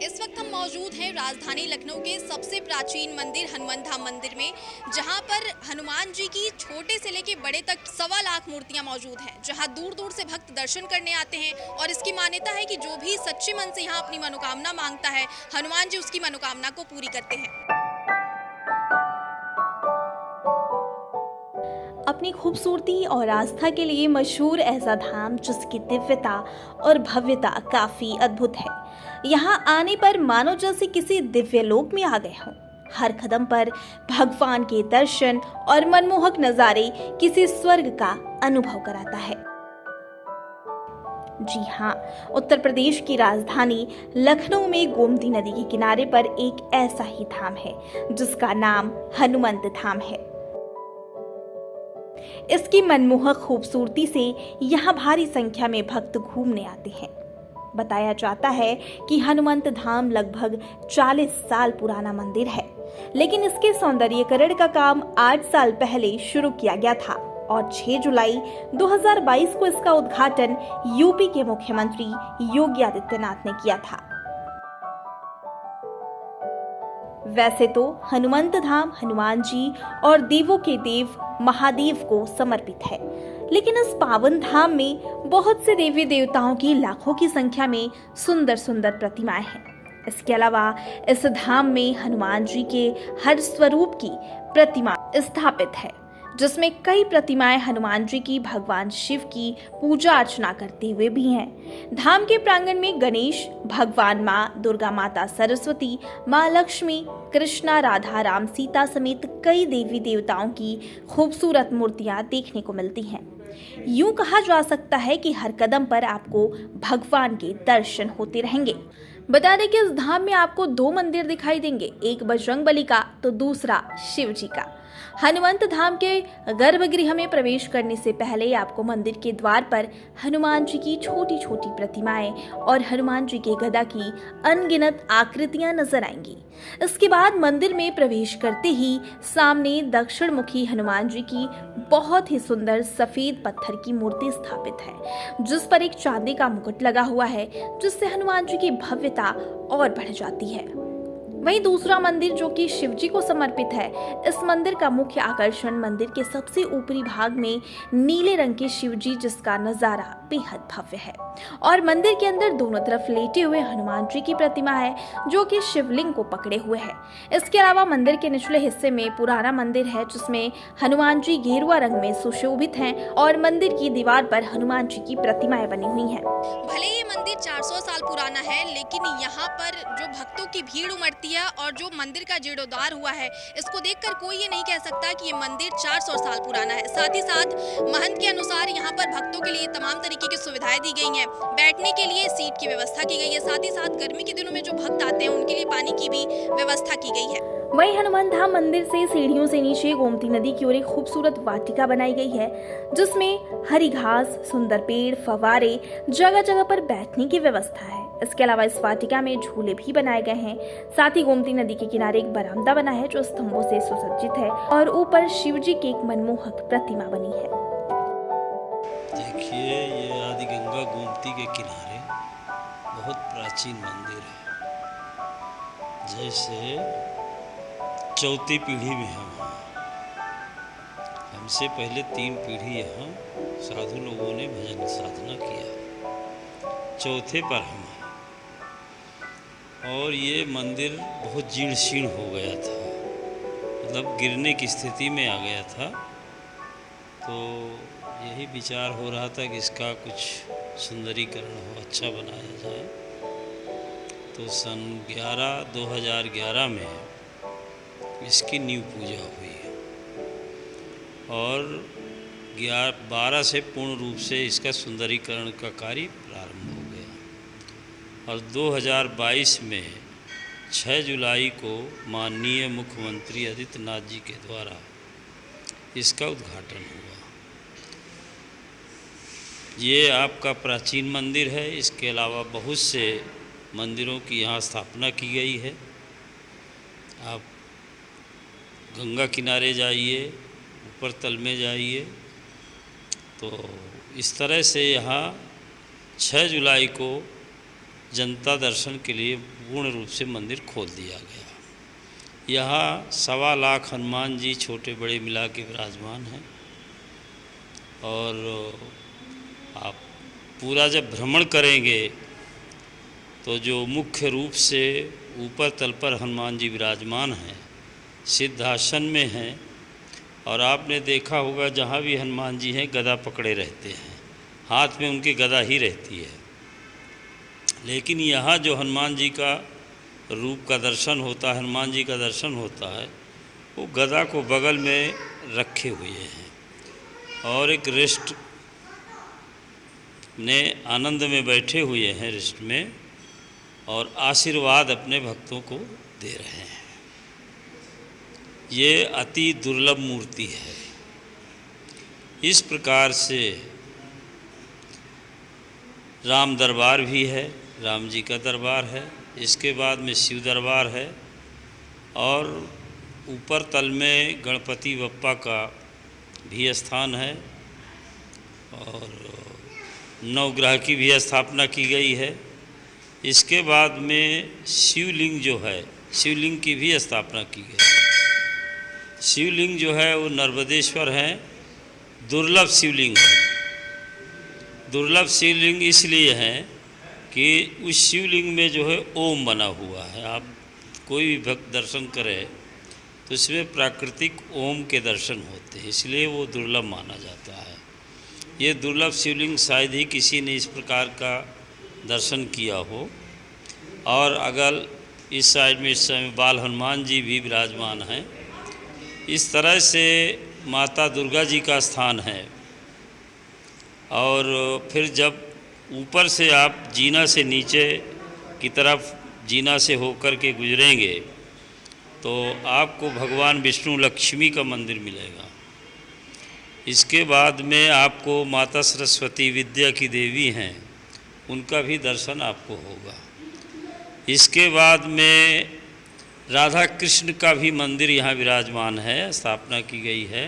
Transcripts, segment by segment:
इस वक्त हम मौजूद हैं राजधानी लखनऊ के सबसे प्राचीन मंदिर हनुमान धाम मंदिर में, जहां पर हनुमान जी की छोटे से लेके बड़े तक 1.25 लाख मूर्तियां मौजूद हैं, जहां दूर दूर से भक्त दर्शन करने आते हैं। और इसकी मान्यता है कि जो भी सच्चे मन से यहां अपनी मनोकामना मांगता है, हनुमान जी उसकी मनोकामना को पूरी करते हैं। अपनी खूबसूरती और आस्था के लिए मशहूर ऐसा धाम जिसकी दिव्यता और भव्यता काफी अद्भुत है। यहाँ आने पर मानो जैसे किसी दिव्य लोक में आ गए हों। हर कदम पर भगवान के दर्शन और मनमोहक नज़ारे किसी स्वर्ग का अनुभव कराता है। जी हाँ, उत्तर प्रदेश की राजधानी लखनऊ में गोमती नदी के किनारे पर एक ऐसा ही धाम है जिसका नाम हनुमंत धाम है। इसकी मनमोहक खूबसूरती से यहाँ भारी संख्या में भक्त घूमने आते हैं। बताया जाता है कि हनुमंत धाम लगभग 40 साल पुराना मंदिर है, लेकिन इसके सौंदर्यीकरण का काम 8 साल पहले शुरू किया गया था और 6 जुलाई 2022 को इसका उद्घाटन यूपी के मुख्यमंत्री योगी आदित्यनाथ ने किया था। वैसे तो हनुमंत धाम हनुमान जी और देवों के देव महादेव को समर्पित है, लेकिन इस पावन धाम में बहुत से देवी देवताओं की लाखों की संख्या में सुंदर सुंदर प्रतिमाएं हैं। इसके अलावा इस धाम में हनुमान जी के हर स्वरूप की प्रतिमा स्थापित है, जिसमें कई प्रतिमाएं हनुमान जी की भगवान शिव की पूजा अर्चना करते हुए भी हैं। धाम के प्रांगण में गणेश भगवान, माँ दुर्गा, माता सरस्वती, माँ लक्ष्मी, कृष्णा, राधा, राम, सीता समेत कई देवी देवताओं की खूबसूरत मूर्तियां देखने को मिलती हैं। यूं कहा जा सकता है कि हर कदम पर आपको भगवान के दर्शन होते रहेंगे। बता दें कि इस धाम में आपको 2 मंदिर दिखाई देंगे, एक बजरंगबली का तो दूसरा शिव जी का। हनुमंत धाम के गर्भगृह में प्रवेश करने से पहले आपको मंदिर के द्वार पर हनुमान जी की छोटी छोटी प्रतिमाएं और हनुमान जी के गदा की अनगिनत आकृतियां नजर आएंगी। इसके बाद मंदिर में प्रवेश करते ही सामने दक्षिण मुखी हनुमान जी की बहुत ही सुंदर सफेद पत्थर की मूर्ति स्थापित है, जिस पर एक चांदी का मुकुट लगा हुआ है, जिससे हनुमान जी की भव्यता और बढ़ जाती है। वहीं दूसरा मंदिर जो कि शिव जी को समर्पित है, इस मंदिर का मुख्य आकर्षण मंदिर के सबसे ऊपरी भाग में नीले रंग के शिव जी, जिसका नजारा बेहद भव्य है, और मंदिर के अंदर दोनों तरफ लेटे हुए हनुमान जी की प्रतिमा है जो कि शिवलिंग को पकड़े हुए है। इसके अलावा मंदिर के निचले हिस्से में पुराना मंदिर है, जिसमें हनुमान जी गेरुआ रंग में सुशोभित हैं और मंदिर की दीवार पर हनुमान जी की प्रतिमाएं बनी हुई हैं। भले ये मंदिर 400 साल पुराना है, लेकिन यहाँ पर जो भक्तों की भीड़ उमड़ती है और जो मंदिर का जीर्णोद्धार हुआ है, इसको देखकर कोई ये नहीं कह सकता कि ये मंदिर 400 साल पुराना है। साथ ही साथ महंत के अनुसार यहाँ पर भक्तों के लिए तमाम तरीके की सुविधाएं दी गई हैं। बैठने के लिए सीट की व्यवस्था की गई है। साथ ही साथ गर्मी के दिनों में जो भक्त आते हैं उनके लिए पानी की भी व्यवस्था की गई है। वहीं हनुमान धाम मंदिर से सीढ़ियों से नीचे गोमती नदी की ओर एक खूबसूरत वाटिका बनाई गई है, जिसमें हरी घास, सुंदर पेड़, फव्वारे, जगह जगह पर बैठने की व्यवस्था है। इसके अलावा इस वाटिका में झूले भी बनाए गए हैं। साथ ही गोमती नदी के किनारे एक बरामदा बना है जो स्तंभों से सुसज्जित है और ऊपर शिव जी की एक मनमोहक प्रतिमा बनी है। देखिए, ये आदि गंगा गोमती के किनारे बहुत प्राचीन मंदिर है। जैसे चौथी पीढ़ी में हम, हमसे पहले 3 पीढ़ी यहाँ साधु लोगों ने भजन साधना किया, चौथे पर हम हैं। और ये मंदिर बहुत जीर्ण शीर्ण हो गया था, मतलब गिरने की स्थिति में आ गया था। तो यही विचार हो रहा था कि इसका कुछ सुंदरीकरण हो, अच्छा बनाया जाए। तो सन 2011 में इसकी नींव पूजा हुई है और 12 से पूर्ण रूप से इसका सुंदरीकरण का कार्य प्रारंभ हो गया। और 2022 में 6 जुलाई को माननीय मुख्यमंत्री आदित्यनाथ जी के द्वारा इसका उद्घाटन हुआ। ये आपका प्राचीन मंदिर है। इसके अलावा बहुत से मंदिरों की यहाँ स्थापना की गई है। आप गंगा किनारे जाइए, ऊपर तल में जाइए, तो इस तरह से यहाँ 6 जुलाई को जनता दर्शन के लिए पूर्ण रूप से मंदिर खोल दिया गया। यहाँ 1.25 लाख हनुमान जी छोटे बड़े मिला के विराजमान हैं। और आप पूरा जब भ्रमण करेंगे तो जो मुख्य रूप से ऊपर तल पर हनुमान जी विराजमान हैं, सिद्धासन में हैं। और आपने देखा होगा जहाँ भी हनुमान जी हैं गदा पकड़े रहते हैं, हाथ में उनके गदा ही रहती है। लेकिन यहाँ जो हनुमान जी का रूप का दर्शन होता है, हनुमान जी का दर्शन होता है, वो गदा को बगल में रखे हुए हैं और एक रिष्ट ने आनंद में बैठे हुए हैं रिष्ट में, और आशीर्वाद अपने भक्तों को दे रहे हैं। ये अति दुर्लभ मूर्ति है। इस प्रकार से राम दरबार भी है, राम जी का दरबार है, इसके बाद में शिव दरबार है, और ऊपर तल में गणपति बप्पा का भी स्थान है, और नवग्रह की भी स्थापना की गई है। इसके बाद में शिवलिंग जो है, शिवलिंग की भी स्थापना की गई है। शिवलिंग जो है वो नर्मदेश्वर हैं, दुर्लभ शिवलिंग है। दुर्लभ शिवलिंग इसलिए है कि उस शिवलिंग में जो है ओम बना हुआ है। आप कोई भी भक्त दर्शन करे तो इसमें प्राकृतिक ओम के दर्शन होते हैं, इसलिए वो दुर्लभ माना जाता है। ये दुर्लभ शिवलिंग शायद ही किसी ने इस प्रकार का दर्शन किया हो। और अगर इस साइड में इस समय बाल हनुमान जी भी विराजमान हैं। इस तरह से माता दुर्गा जी का स्थान है। और फिर जब ऊपर से आप जीना से नीचे की तरफ जीना से होकर के गुजरेंगे तो आपको भगवान विष्णु लक्ष्मी का मंदिर मिलेगा। इसके बाद में आपको माता सरस्वती विद्या की देवी हैं, उनका भी दर्शन आपको होगा। इसके बाद में राधा कृष्ण का भी मंदिर यहाँ विराजमान है, स्थापना की गई है,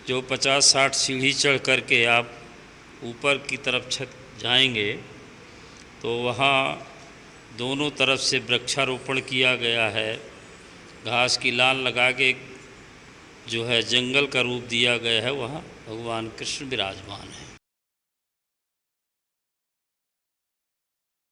जो 50-60 सीढ़ी चढ़ करके आप ऊपर की तरफ छत जाएंगे तो वहाँ दोनों तरफ से वृक्षारोपण किया गया है, घास की लान लगा के जो है जंगल का रूप दिया गया है, वहाँ भगवान कृष्ण विराजमान है।